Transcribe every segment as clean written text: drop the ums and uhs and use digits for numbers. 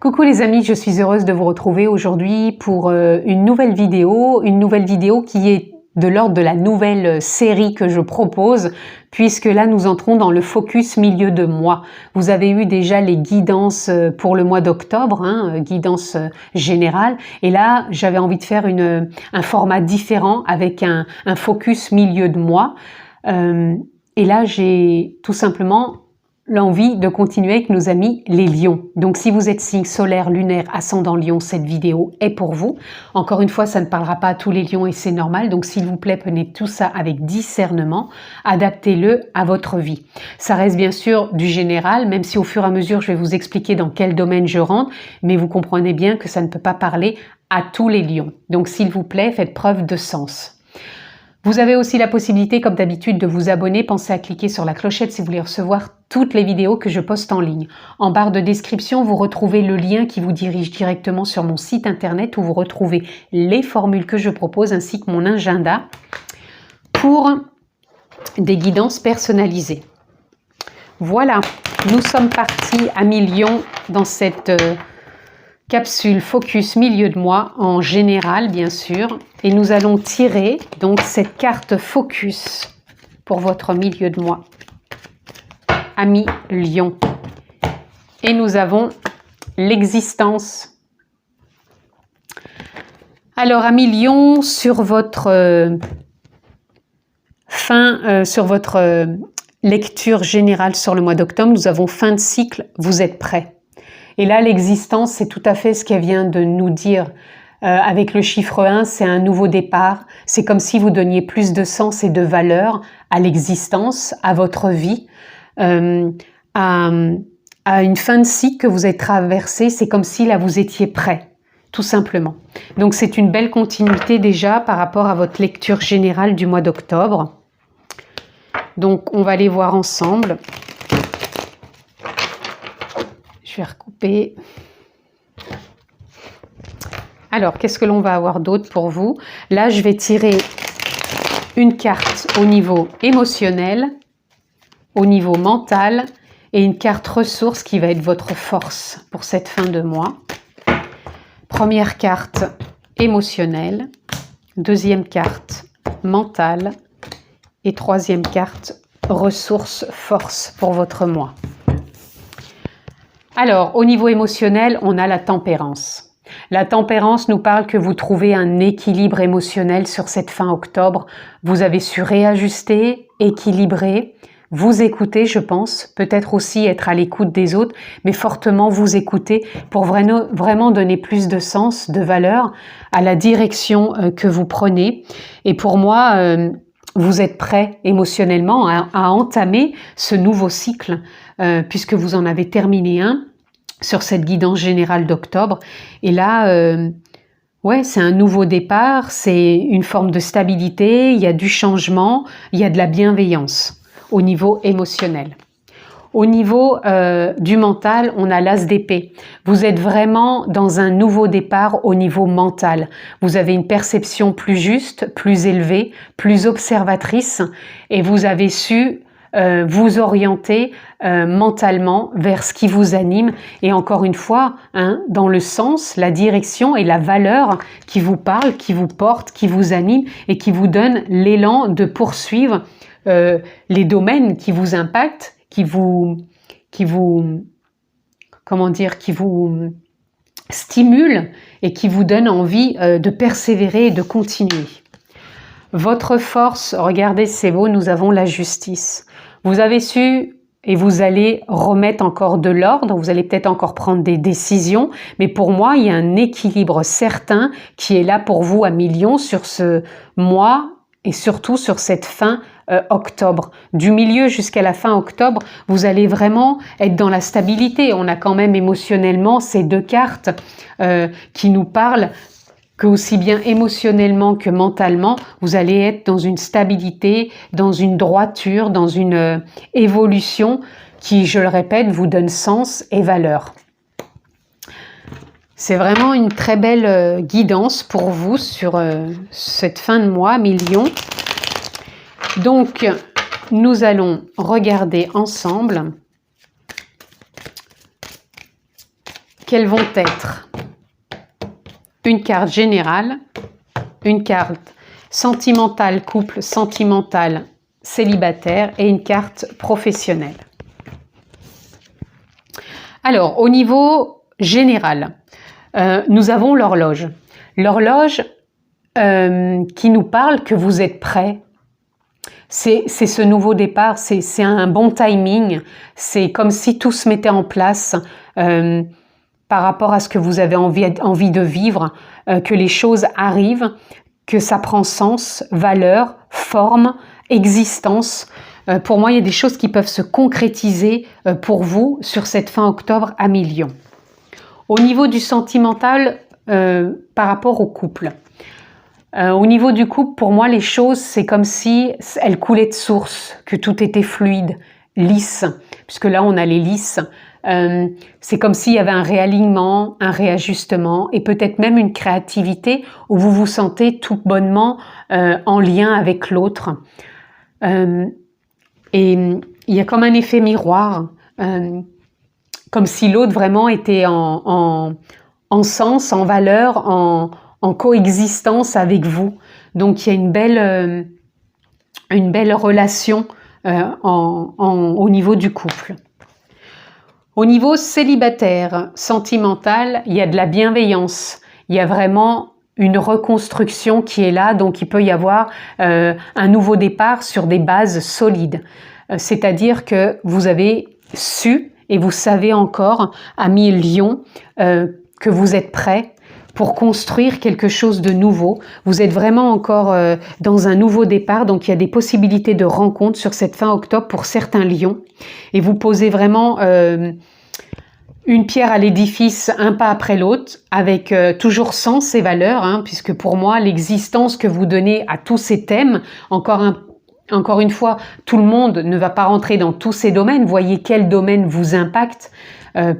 Coucou les amis, je suis heureuse de vous retrouver aujourd'hui pour une nouvelle vidéo qui est de l'ordre de la nouvelle série que je propose, puisque là nous entrons dans le focus milieu de mois. Vous avez eu déjà les guidances pour le mois d'octobre, guidance générale, et là j'avais envie de faire un format différent avec un focus milieu de mois. Et là j'ai tout simplement l'envie de continuer avec nos amis les lions. Donc si vous êtes signe solaire, lunaire, ascendant lion, cette vidéo est pour vous. Encore une fois, ça ne parlera pas à tous les lions et c'est normal. Donc s'il vous plaît, prenez tout ça avec discernement, adaptez-le à votre vie. Ça reste bien sûr du général, même si au fur et à mesure, je vais vous expliquer dans quel domaine je rentre, mais vous comprenez bien que ça ne peut pas parler à tous les lions. Donc s'il vous plaît, faites preuve de sens. Vous avez aussi la possibilité, comme d'habitude, de vous abonner. Pensez à cliquer sur la clochette si vous voulez recevoir toutes les vidéos que je poste en ligne. En barre de description, vous retrouvez le lien qui vous dirige directement sur mon site internet où vous retrouvez les formules que je propose ainsi que mon agenda pour des guidances personnalisées. Voilà, nous sommes partis à 1000 lions dans cette capsule focus milieu de mois en général bien sûr, et nous allons tirer donc cette carte focus pour votre milieu de mois, amis lion, et nous avons l'existence. Alors amis lion, sur votre lecture générale sur le mois d'octobre, nous avons fin de cycle, vous êtes prêts. Et là, l'existence, c'est tout à fait ce qu'elle vient de nous dire. Avec le chiffre 1, c'est un nouveau départ. C'est comme si vous donniez plus de sens et de valeur à l'existence, à votre vie, à une fin de cycle que vous avez traversée. C'est comme si là, vous étiez prêt, tout simplement. Donc, c'est une belle continuité déjà par rapport à votre lecture générale du mois d'octobre. Donc, on va les voir ensemble. Je vais recouper. Alors, qu'est-ce que l'on va avoir d'autre pour vous? Là, je vais tirer une carte au niveau émotionnel, au niveau mental, et une carte ressource qui va être votre force pour cette fin de mois. Première carte émotionnelle, deuxième carte mentale, et troisième carte ressource, force pour votre mois. Alors, au niveau émotionnel, on a la tempérance. La tempérance nous parle que vous trouvez un équilibre émotionnel sur cette fin octobre. Vous avez su réajuster, équilibrer, vous écouter, je pense, peut-être aussi être à l'écoute des autres, mais fortement vous écouter pour vraiment donner plus de sens, de valeur à la direction que vous prenez. Et pour moi, vous êtes prêt émotionnellement à entamer ce nouveau cycle puisque vous en avez terminé un sur cette guidance générale d'octobre. Et là, ouais, c'est un nouveau départ, c'est une forme de stabilité, il y a du changement, il y a de la bienveillance au niveau émotionnel. Au niveau du mental, on a l'as d'épée. Vous êtes vraiment dans un nouveau départ au niveau mental. Vous avez une perception plus juste, plus élevée, plus observatrice et vous avez su vous orienter mentalement vers ce qui vous anime et encore une fois, dans le sens, la direction et la valeur qui vous parle, qui vous porte, qui vous anime et qui vous donne l'élan de poursuivre les domaines qui vous impactent, qui vous stimule et qui vous donne envie de persévérer et de continuer. Votre force, regardez, c'est beau, nous avons la justice. Vous avez su et vous allez remettre encore de l'ordre, vous allez peut-être encore prendre des décisions, mais pour moi, il y a un équilibre certain qui est là pour vous à 1000 lions sur ce mois et surtout sur cette fin octobre. Du milieu jusqu'à la fin octobre, vous allez vraiment être dans la stabilité. On a quand même émotionnellement ces deux cartes qui nous parlent que aussi bien émotionnellement que mentalement, vous allez être dans une stabilité, dans une droiture, dans une évolution qui, je le répète, vous donne sens et valeur. C'est vraiment une très belle guidance pour vous sur cette fin de mois, 1000 lions. Donc, nous allons regarder ensemble quelles vont être une carte générale, une carte sentimentale, couple sentimental, célibataire et une carte professionnelle. Alors, au niveau général, nous avons l'horloge. L'horloge qui nous parle que vous êtes prêt. C'est ce nouveau départ, c'est un bon timing. C'est comme si tout se mettait en place par rapport à ce que vous avez envie de vivre, que les choses arrivent, que ça prend sens, valeur, forme, existence. Pour moi, il y a des choses qui peuvent se concrétiser pour vous sur cette fin octobre à mi-Lion. Au niveau du sentimental, par rapport au couple. Au niveau du couple, pour moi, les choses, c'est comme si elles coulaient de source, que tout était fluide, lisse, puisque là, on a les lisses. C'est comme s'il y avait un réalignement, un réajustement et peut-être même une créativité où vous vous sentez tout bonnement en lien avec l'autre. Et il y a comme un effet miroir, comme si l'autre vraiment était en sens, en valeur, en coexistence avec vous. Donc il y a une belle relation au niveau du couple. Au niveau célibataire, sentimental, il y a de la bienveillance. Il y a vraiment une reconstruction qui est là, donc il peut y avoir un nouveau départ sur des bases solides. C'est-à-dire que vous avez su et vous savez encore, à mi-Lion, que vous êtes prêt pour construire quelque chose de nouveau. Vous êtes vraiment encore dans un nouveau départ, donc il y a des possibilités de rencontre sur cette fin octobre pour certains lions. Et vous posez vraiment une pierre à l'édifice, un pas après l'autre, avec toujours sens et valeur, hein, puisque pour moi, l'existence que vous donnez à tous ces thèmes, encore une fois, tout le monde ne va pas rentrer dans tous ces domaines. Voyez quel domaine vous impacte,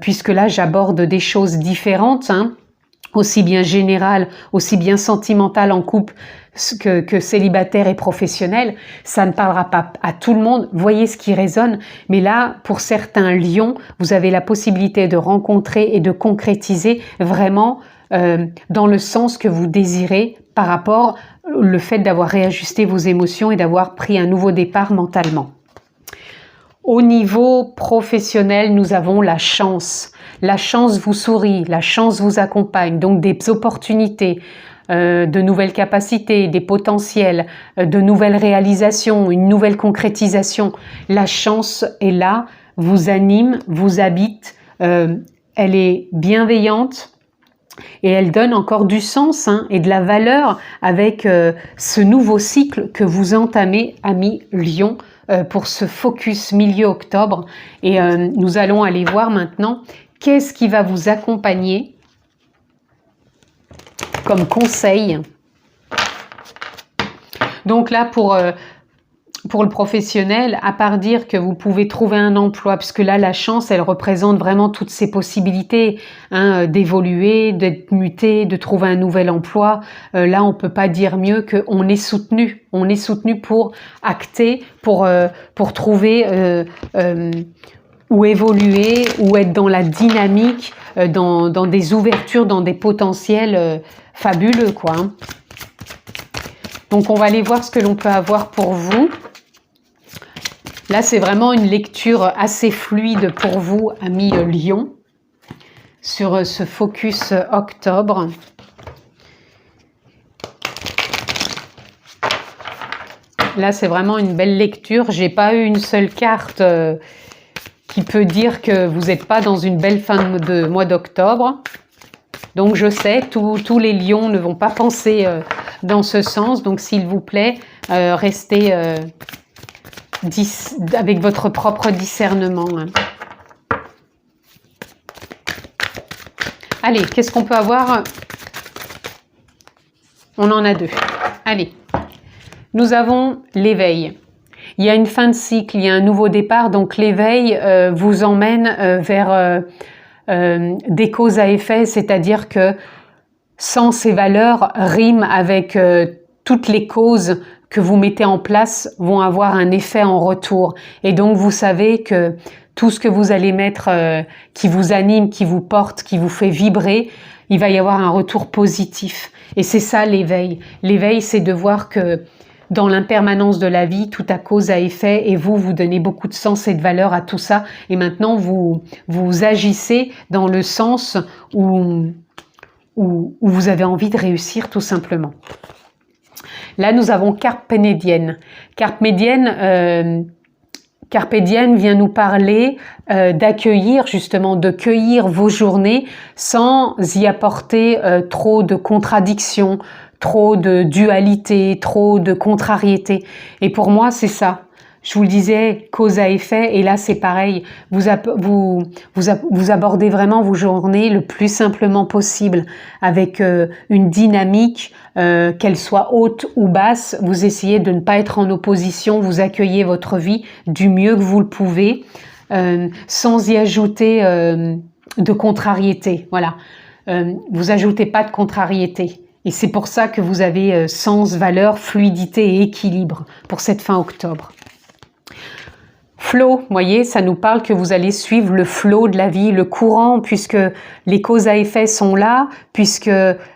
puisque là, j'aborde des choses différentes, hein, aussi bien générales, aussi bien sentimentales en couple que célibataire et professionnel. Ça ne parlera pas à tout le monde. Voyez ce qui résonne. Mais là, pour certains lions, vous avez la possibilité de rencontrer et de concrétiser vraiment dans le sens que vous désirez par rapport au fait d'avoir réajusté vos émotions et d'avoir pris un nouveau départ mentalement. Au niveau professionnel, nous avons la chance. La chance vous sourit, la chance vous accompagne, donc des opportunités, de nouvelles capacités, des potentiels, de nouvelles réalisations, une nouvelle concrétisation. La chance est là, vous anime, vous habite, elle est bienveillante et elle donne encore du sens, hein, et de la valeur avec ce nouveau cycle que vous entamez à mi-Lion pour ce focus milieu octobre. Et nous allons aller voir maintenant qu'est-ce qui va vous accompagner comme conseil. Donc là, pour le professionnel, à part dire que vous pouvez trouver un emploi, puisque là, la chance, elle représente vraiment toutes ces possibilités, hein, d'évoluer, d'être muté, de trouver un nouvel emploi. Là, on peut pas dire mieux qu'on est soutenu. On est soutenu pour acter, pour trouver ou évoluer, ou être dans la dynamique, dans des ouvertures, dans des potentiels fabuleux, quoi. Hein. Donc, on va aller voir ce que l'on peut avoir pour vous. Là, c'est vraiment une lecture assez fluide pour vous, amis Lion, sur ce focus octobre. Là, c'est vraiment une belle lecture. J'ai pas eu une seule carte qui peut dire que vous n'êtes pas dans une belle fin de mois d'octobre. Donc, je sais, tous les lions ne vont pas penser dans ce sens. Donc, s'il vous plaît, restez avec votre propre discernement. Hein. Allez, qu'est-ce qu'on peut avoir? On en a deux. Allez, nous avons l'éveil. Il y a une fin de cycle, il y a un nouveau départ. Donc, l'éveil vous emmène vers des causes à effet, c'est-à-dire que sens et valeurs riment avec toutes les causes que vous mettez en place vont avoir un effet en retour. Et donc, vous savez que tout ce que vous allez mettre qui vous anime, qui vous porte, qui vous fait vibrer, il va y avoir un retour positif. Et c'est ça l'éveil. L'éveil, c'est de voir que dans l'impermanence de la vie, tout a cause à effet, et vous donnez beaucoup de sens et de valeur à tout ça. Et maintenant, vous agissez dans le sens où vous avez envie de réussir, tout simplement. Là, nous avons Carpe Diem. Carpe Diem vient nous parler d'accueillir, justement, de cueillir vos journées sans y apporter trop de contradictions, trop de dualité, trop de contrariété. Et pour moi, c'est ça. Je vous le disais, cause à effet, et là c'est pareil. Vous abordez vraiment vos journées le plus simplement possible, avec une dynamique, qu'elle soit haute ou basse. Vous essayez de ne pas être en opposition, vous accueillez votre vie du mieux que vous le pouvez, sans y ajouter de contrariété. Voilà, vous ajoutez pas de contrariété. Et c'est pour ça que vous avez sens, valeur, fluidité et équilibre pour cette fin octobre. Flow, vous voyez, ça nous parle que vous allez suivre le flow de la vie, le courant, puisque les causes à effet sont là, puisque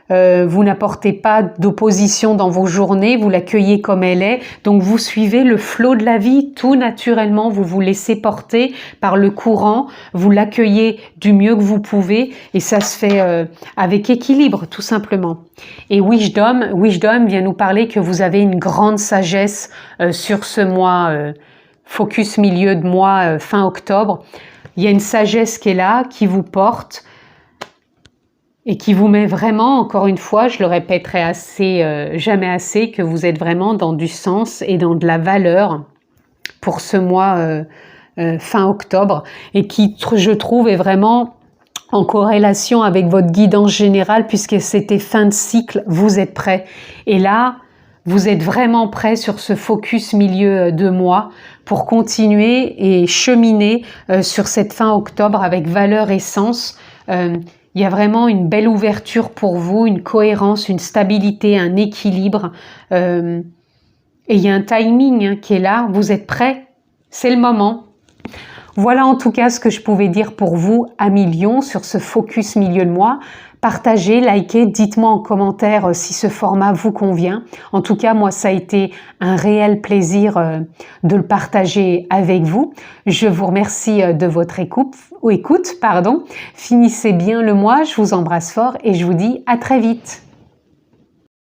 vous n'apportez pas d'opposition dans vos journées, vous l'accueillez comme elle est, donc vous suivez le flow de la vie tout naturellement, vous vous laissez porter par le courant, vous l'accueillez du mieux que vous pouvez, et ça se fait avec équilibre, tout simplement. Et Wisdom vient nous parler que vous avez une grande sagesse sur ce mois focus milieu de mois, fin octobre. Il y a une sagesse qui est là, qui vous porte et qui vous met vraiment, encore une fois, je le répéterai jamais assez, que vous êtes vraiment dans du sens et dans de la valeur pour ce mois fin octobre, et qui, je trouve, est vraiment en corrélation avec votre guidance générale, puisque c'était fin de cycle, vous êtes prêts. Et là, vous êtes vraiment prêts sur ce focus milieu de mois pour continuer et cheminer sur cette fin octobre avec valeur et sens. Il y a vraiment une belle ouverture pour vous, une cohérence, une stabilité, un équilibre. Et il y a un timing qui est là. Vous êtes prêts? C'est le moment. Voilà en tout cas ce que je pouvais dire pour vous, amis Lions, sur ce focus milieu de mois. Partagez, likez, dites-moi en commentaire si ce format vous convient. En tout cas, moi, ça a été un réel plaisir de le partager avec vous. Je vous remercie de votre écoute. Finissez bien le mois, je vous embrasse fort et je vous dis à très vite.